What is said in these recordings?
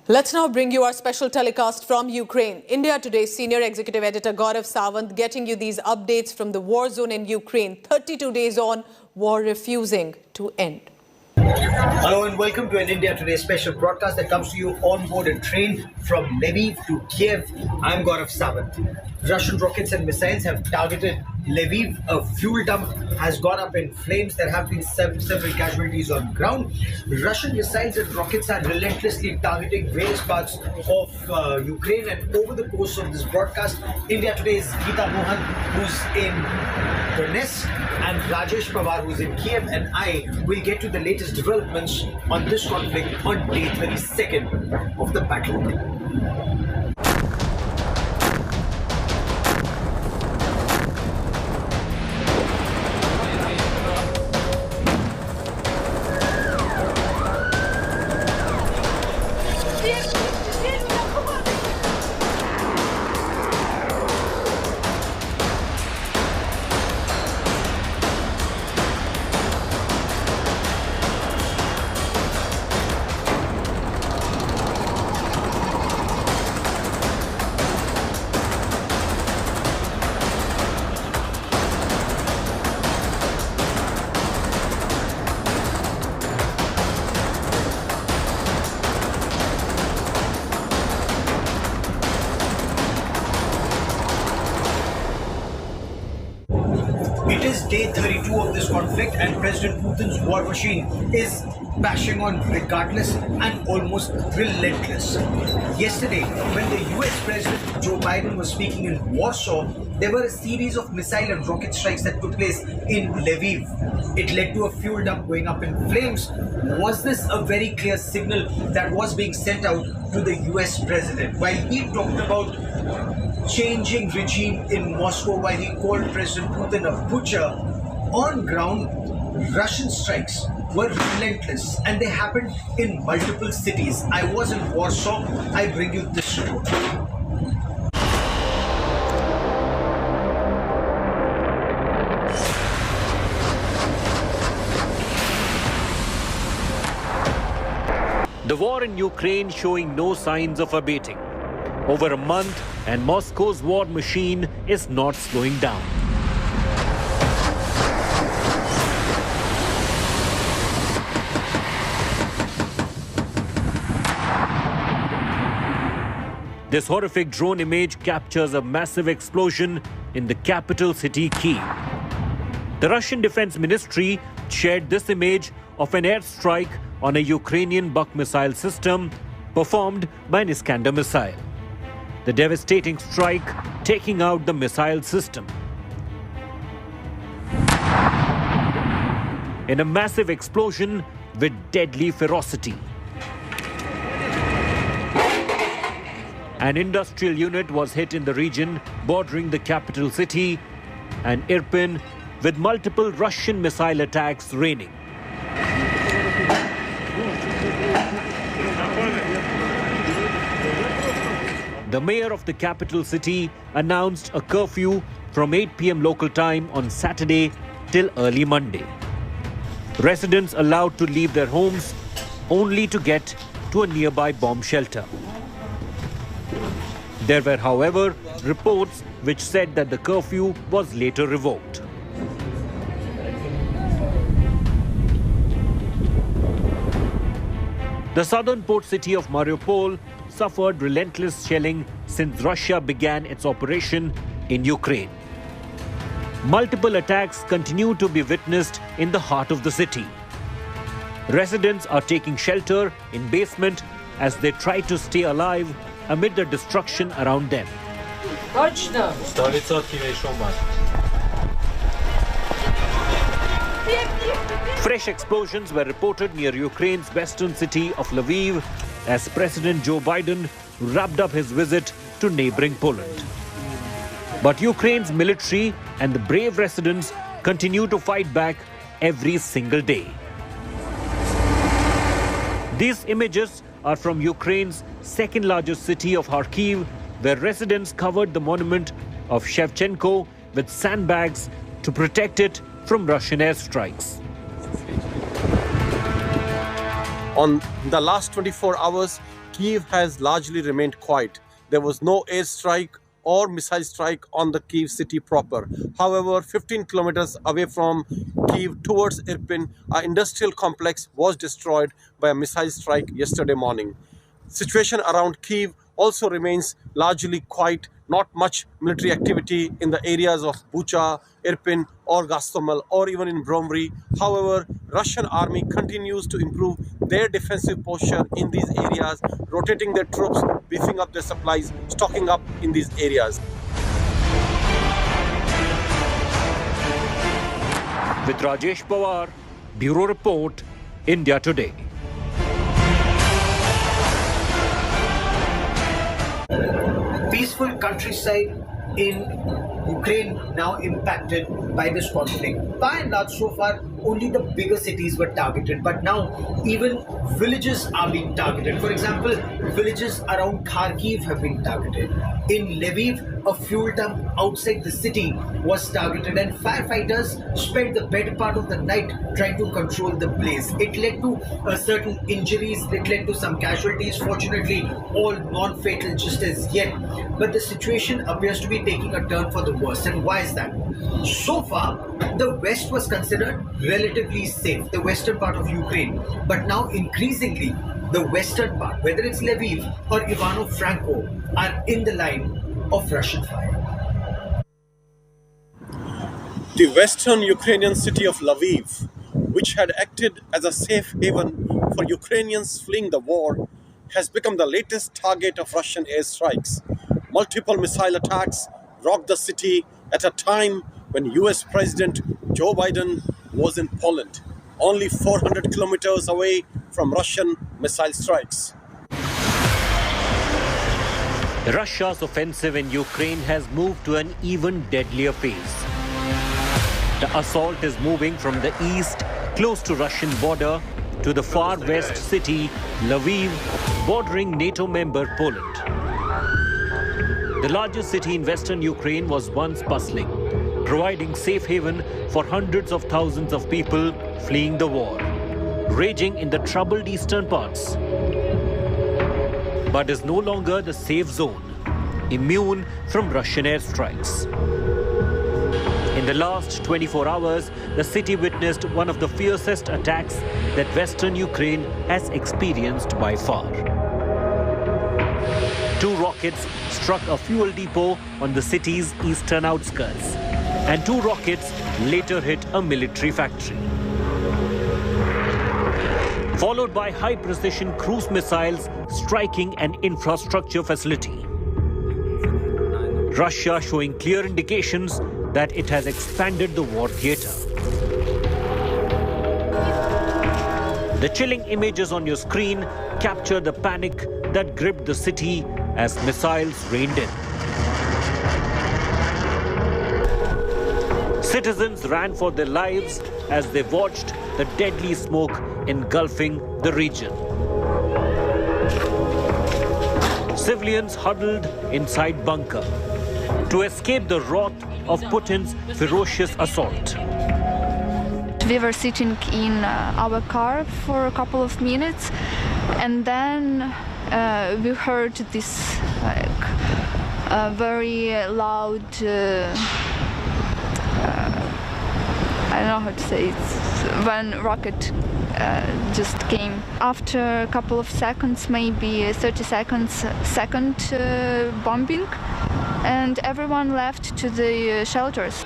Let's now bring you our special telecast from Ukraine. India Today's senior executive editor Gaurav Sawant getting you these updates from the war zone in Ukraine. 32 days on, war refusing to end. Hello and welcome to an India Today special broadcast that comes to you on board a train from Lviv to Kyiv. I'm Gaurav Sawant. Russian rockets and missiles have targeted Lviv. A fuel dump has gone up in flames. There have been several casualties on ground. Russian missiles and rockets are relentlessly targeting various parts of Ukraine. And over the course of this broadcast, India Today's Geeta Mohan, who's in Donetsk, and Rajesh Pawar, who's in Kyiv, and I will get to the latest developments on this conflict on day 32nd of the battle. It is day 32 of this conflict and President Putin's war machine is bashing on regardless and almost relentless. Yesterday, when the US President Joe Biden was speaking in Warsaw, there were a series of missile and rocket strikes that took place in Lviv. It led to a fuel dump going up in flames. Was this a very clear signal that was being sent out to the US President? While he talked about changing regime in Moscow, while he called President Putin a butcher, on ground, Russian strikes were relentless and they happened in multiple cities. I was in Warsaw. I bring you this report. The war in Ukraine showing no signs of abating. Over a month and Moscow's war machine is not slowing down. This horrific drone image captures a massive explosion in the capital city Kyiv. The Russian Defense Ministry shared this image of an airstrike on a Ukrainian Buk missile system performed by an Iskander missile. The devastating strike taking out the missile system. In a massive explosion with deadly ferocity. An industrial unit was hit in the region bordering the capital city and Irpin, with multiple Russian missile attacks raining. The mayor of the capital city announced a curfew from 8 p.m. local time on Saturday till early Monday. Residents allowed to leave their homes only to get to a nearby bomb shelter. There were, however, reports which said that the curfew was later revoked. The southern port city of Mariupol suffered relentless shelling since Russia began its operation in Ukraine. Multiple attacks continue to be witnessed in the heart of the city. Residents are taking shelter in basement as they try to stay alive amid the destruction around them. Fresh explosions were reported near Ukraine's western city of Lviv as President Joe Biden wrapped up his visit to neighboring Poland. But Ukraine's military and the brave residents continue to fight back every single day. These images are from Ukraine's second largest city of Kyiv, where residents covered the monument of Shevchenko with sandbags to protect it from Russian airstrikes. On the last 24 hours, Kyiv has largely remained quiet. There was no airstrike or missile strike on the Kyiv city proper. However, 15 kilometers away from Kyiv towards Irpin, an industrial complex was destroyed by a missile strike yesterday morning. Situation around Kyiv also remains largely quiet. Not much military activity in the areas of Bucha, Irpin or Gostomel or even in Bromry. However, Russian army continues to improve their defensive posture in these areas, rotating their troops, beefing up their supplies, stocking up in these areas. With Rajesh Pawar, Bureau Report, India Today. Peaceful countryside in Ukraine now impacted by this conflict. By and large, so far, only the bigger cities were targeted, but now even villages are being targeted. For example, villages around Kharkiv have been targeted. In Lviv, a fuel dump outside the city was targeted, and firefighters spent the better part of the night trying to control the blaze. It led to certain injuries, it led to some casualties, fortunately all non-fatal just as yet. But the situation appears to be taking a turn for the worse. And why is that? So far, the West was considered relatively safe, the western part of Ukraine. But now increasingly, the western part, whether it's Lviv or Ivano-Franko, are in the line of Russian fire. The western Ukrainian city of Lviv, which had acted as a safe haven for Ukrainians fleeing the war, has become the latest target of Russian airstrikes. Multiple missile attacks rocked the city at a time when US President Joe Biden was in Poland, only 400 kilometers away from Russian missile strikes. Russia's offensive in Ukraine has moved to an even deadlier phase. The assault is moving from the east, close to Russian border, to the far west city, Lviv, bordering NATO member Poland. The largest city in western Ukraine was once bustling, providing safe haven for hundreds of thousands of people fleeing the war, raging in the troubled eastern parts. But is no longer the safe zone, immune from Russian airstrikes. In the last 24 hours, the city witnessed one of the fiercest attacks that western Ukraine has experienced by far. 2 rockets struck a fuel depot on the city's eastern outskirts, and 2 rockets later hit a military factory. Followed by high-precision cruise missiles striking an infrastructure facility. Russia showing clear indications that it has expanded the war theatre. The chilling images on your screen capture the panic that gripped the city as missiles rained in. Citizens ran for their lives as they watched the deadly smoke engulfing the region. Civilians huddled inside bunkers to escape the wrath of Putin's ferocious assault. We were sitting in our car for a couple of minutes, and then we heard this very loud, I don't know how to say it, when rocket just came. After a couple of seconds, maybe 30 seconds, second bombing, and everyone left to the shelters.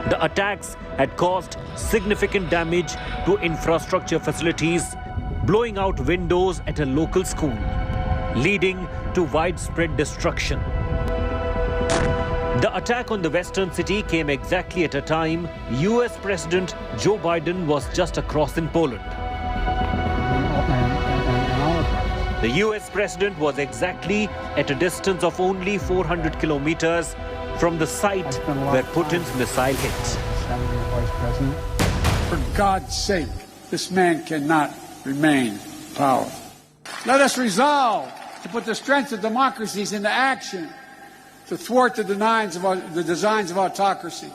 The attacks had caused significant damage to infrastructure facilities, blowing out windows at a local school, leading to widespread destruction. The attack on the western city came exactly at a time US President Joe Biden was just across in Poland. The US President was exactly at a distance of only 400 kilometers from the site where Putin's missile hit. For God's sake, this man cannot remain in power. Let us resolve to put the strength of democracies into action to thwart the designs of autocracy.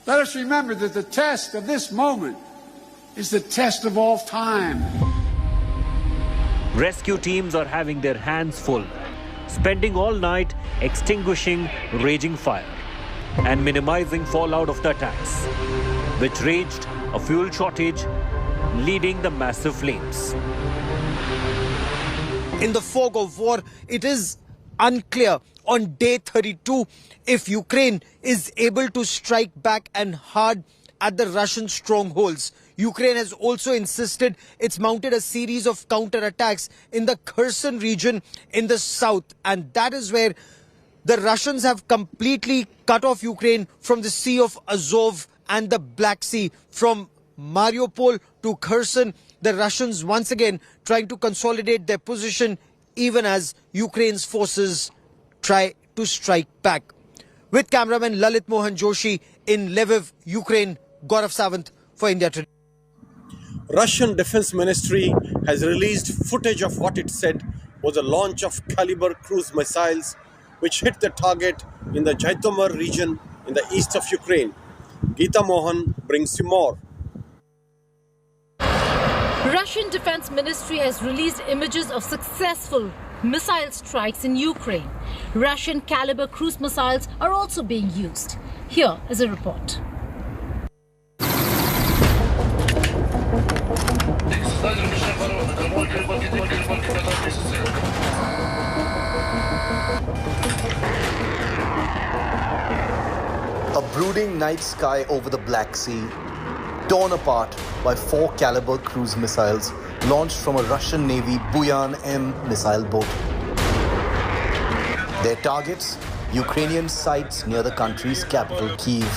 Let us remember that the test of this moment is the test of all time. Rescue teams are having their hands full, spending all night extinguishing raging fire and minimizing fallout of the attacks, which raged a fuel shortage, leading the massive flames. In the fog of war, it is unclear on day 32 if Ukraine is able to strike back and hard at the Russian strongholds. Ukraine has also insisted it's mounted a series of counterattacks in the Kherson region in the south, and that is where the Russians have completely cut off Ukraine from the Sea of Azov and the Black Sea. From Mariupol to Kherson, the Russians once again trying to consolidate their position even as Ukraine's forces try to strike back. With cameraman Lalit Mohan Joshi in Lviv, Ukraine, Gaurav Sawant for India Today. Russian Defense Ministry has released footage of what it said was a launch of caliber cruise missiles which hit the target in the Zhytomyr region in the east of Ukraine. Geeta Mohan brings you more. Russian Defense Ministry has released images of successful missile strikes in Ukraine. Russian caliber cruise missiles are also being used. Here is a report. A brooding night sky over the Black Sea, torn apart by 4 caliber cruise missiles launched from a Russian Navy Buyan M missile boat. Their targets, Ukrainian sites near the country's capital, Kyiv.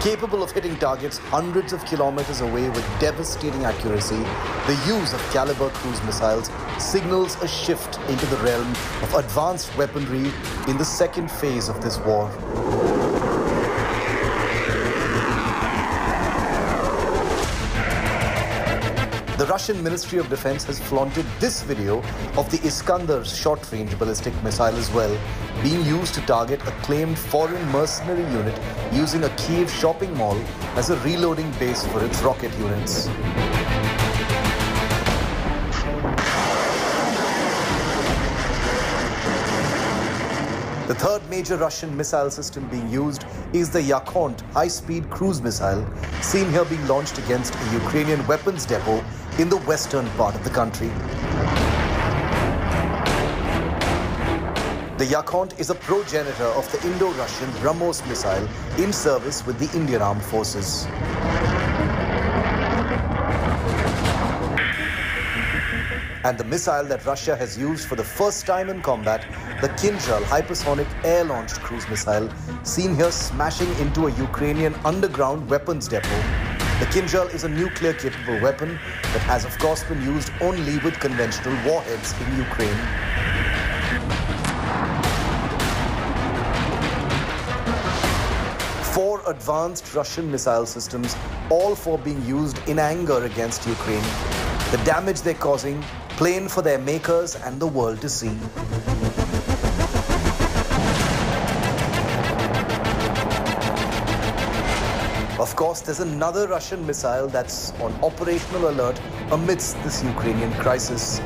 Capable of hitting targets hundreds of kilometers away with devastating accuracy, the use of caliber cruise missiles signals a shift into the realm of advanced weaponry in the second phase of this war. The Russian Ministry of Defense has flaunted this video of the Iskander short-range ballistic missile as well, being used to target a claimed foreign mercenary unit using a Kyiv shopping mall as a reloading base for its rocket units. The third major Russian missile system being used is the Yakhont high-speed cruise missile, seen here being launched against a Ukrainian weapons depot in the western part of the country. The Yakhont is a progenitor of the Indo-Russian BrahMos missile in service with the Indian Armed Forces. And the missile that Russia has used for the first time in combat, the Kinzhal hypersonic air-launched cruise missile, seen here smashing into a Ukrainian underground weapons depot. The Kinzhal is a nuclear-capable weapon that has of course been used only with conventional warheads in Ukraine. Four advanced Russian missile systems, all four being used in anger against Ukraine. The damage they're causing, plain for their makers and the world to see. Of course, there's another Russian missile that's on operational alert amidst this Ukrainian crisis.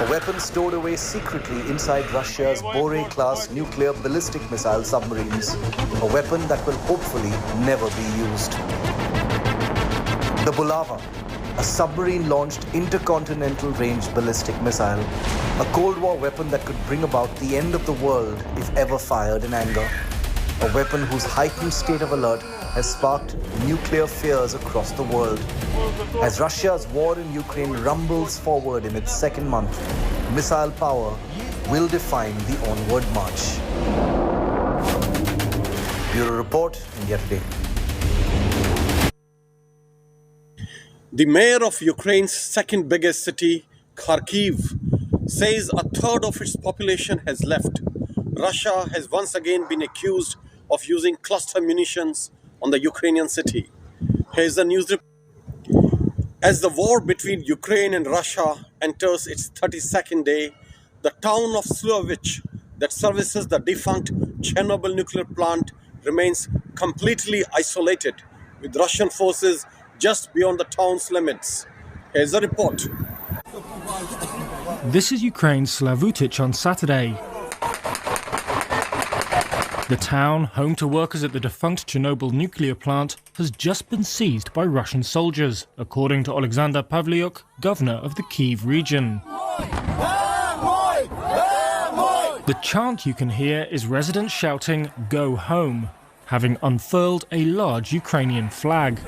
A weapon stored away secretly inside Russia's Bore-class nuclear ballistic missile submarines. A weapon that will hopefully never be used. The Bulava, a submarine-launched intercontinental range ballistic missile. A Cold War weapon that could bring about the end of the world if ever fired in anger. A weapon whose heightened state of alert has sparked nuclear fears across the world. As Russia's war in Ukraine rumbles forward in its second month, missile power will define the onward march. Bureau Report, India Today. The mayor of Ukraine's second biggest city, Kharkiv, says a third of its population has left. Russia has once again been accused of using cluster munitions on the Ukrainian city. Here's the news report. As the war between Ukraine and Russia enters its 32nd day, The town of Slovich that services the defunct Chernobyl nuclear plant remains completely isolated, with Russian forces just beyond the town's limits. Here's a report. This is Ukraine's Slavutich on Saturday. The town, home to workers at the defunct Chernobyl nuclear plant, has just been seized by Russian soldiers, according to Alexander Pavlyuk, governor of the Kyiv region. The chant you can hear is residents shouting, "Go home," having unfurled a large Ukrainian flag.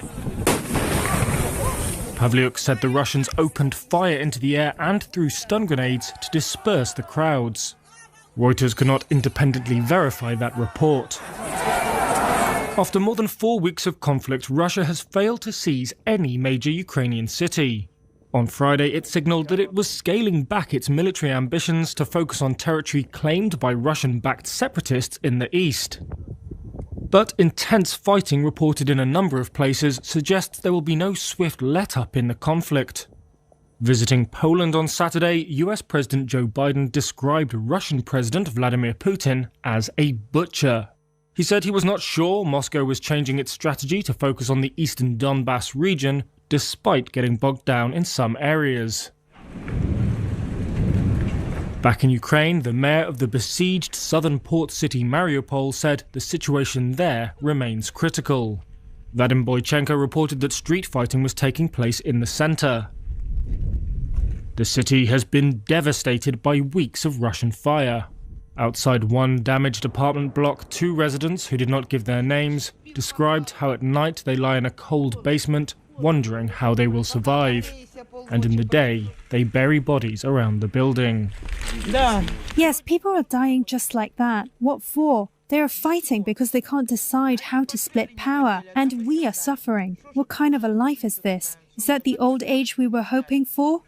Pavlyuk said the Russians opened fire into the air and threw stun grenades to disperse the crowds. Reuters cannot independently verify that report. After more than 4 weeks of conflict, Russia has failed to seize any major Ukrainian city. On Friday, it signalled that it was scaling back its military ambitions to focus on territory claimed by Russian-backed separatists in the east. But intense fighting reported in a number of places suggests there will be no swift let-up in the conflict. Visiting Poland on Saturday, US President Joe Biden described Russian President Vladimir Putin as a butcher. He said he was not sure Moscow was changing its strategy to focus on the eastern Donbass region, despite getting bogged down in some areas. Back in Ukraine, the mayor of the besieged southern port city Mariupol said the situation there remains critical. Vadim Boychenko reported that street fighting was taking place in the centre. The city has been devastated by weeks of Russian fire. Outside one damaged apartment block, 2 residents, who did not give their names, described how at night they lie in a cold basement, wondering how they will survive. And in the day, they bury bodies around the building. Yes, people are dying just like that. What for? They are fighting because they can't decide how to split power, and we are suffering. What kind of a life is this? Is that the old age we were hoping for?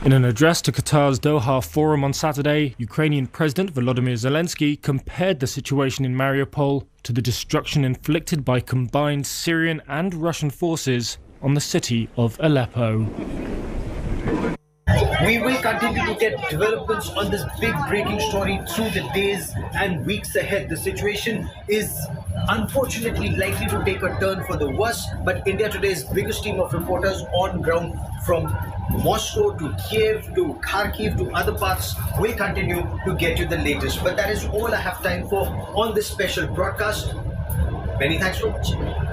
In an address to Qatar's Doha Forum on Saturday, Ukrainian President Volodymyr Zelensky compared the situation in Mariupol to the destruction inflicted by combined Syrian and Russian forces on the city of Aleppo. We will continue to get developments on this big breaking story through the days and weeks ahead. The situation is unfortunately likely to take a turn for the worse, but India Today's biggest team of reporters on ground from Moscow to Kyiv to Kharkiv to other parts will continue to get you the latest. But that is all I have time for on this special broadcast. Many thanks for watching.